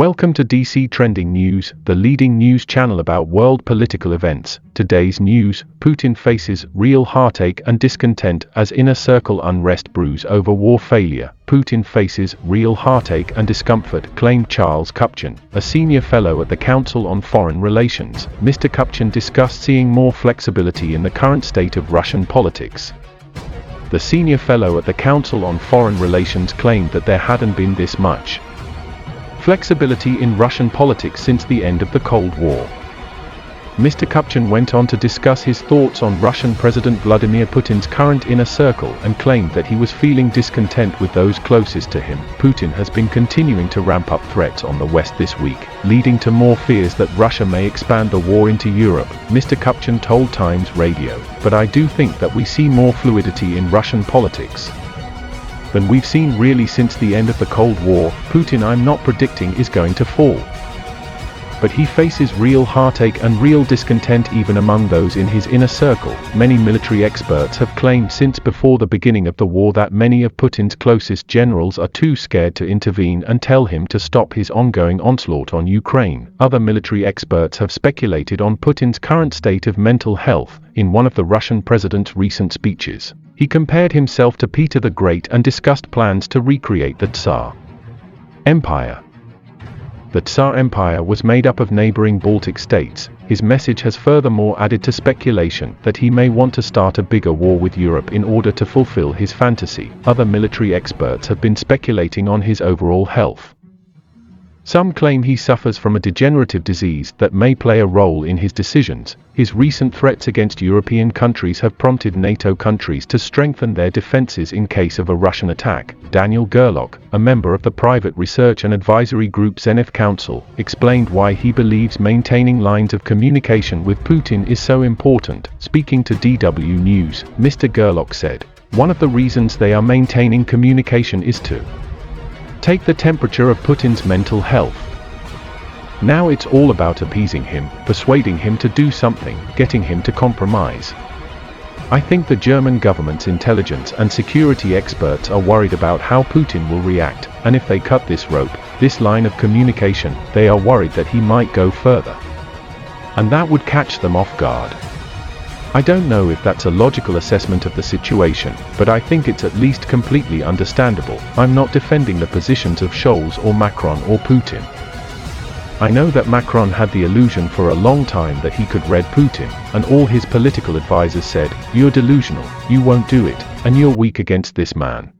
Welcome to DC Trending News, the leading news channel about world political events. Today's news: Putin faces real heartache and discontent as inner circle unrest brews over war failure. Putin faces real heartache and discomfort, claimed Charles Kupchan, a senior fellow at the Council on Foreign Relations. Mr. Kupchan discussed seeing more flexibility in the current state of Russian politics. The senior fellow at the Council on Foreign Relations claimed that there hadn't been this much flexibility in Russian politics since the end of the Cold War. Mr. Kupchan went on to discuss his thoughts on Russian President Vladimir Putin's current inner circle and claimed that he was feeling discontent with those closest to him. Putin has been continuing to ramp up threats on the West this week, leading to more fears that Russia may expand the war into Europe, Mr. Kupchan told Times Radio. But I do think that we see more fluidity in Russian politics than we've seen really since the end of the Cold War. Putin, I'm not predicting, is going to fall, but he faces real heartache and real discontent even among those in his inner circle. Many military experts have claimed since before the beginning of the war that many of Putin's closest generals are too scared to intervene and tell him to stop his ongoing onslaught on Ukraine. Other military experts have speculated on Putin's current state of mental health. In one of the Russian president's recent speeches, he compared himself to Peter the Great and discussed plans to recreate the Tsar Empire. The Tsar Empire was made up of neighboring Baltic states. His message has furthermore added to speculation that he may want to start a bigger war with Europe in order to fulfill his fantasy. Other military experts have been speculating on his overall health. Some claim he suffers from a degenerative disease that may play a role in his decisions. His recent threats against European countries have prompted NATO countries to strengthen their defenses in case of a Russian attack. Daniel Gerlach, a member of the private research and advisory group Zenith Council, explained why he believes maintaining lines of communication with Putin is so important. Speaking to DGNews, Mr. Gerlach said, "One of the reasons they are maintaining communication is to take the temperature of Putin's mental health. Now it's all about appeasing him, persuading him to do something, getting him to compromise." I think the German government's intelligence and security experts are worried about how Putin will react, and if they cut this rope, this line of communication, they are worried that he might go further, and that would catch them off guard. I don't know if that's a logical assessment of the situation, but I think it's at least completely understandable. I'm not defending the positions of Scholz or Macron or Putin. I know that Macron had the illusion for a long time that he could read Putin, and all his political advisors said, "You're delusional, you won't do it, and you're weak against this man."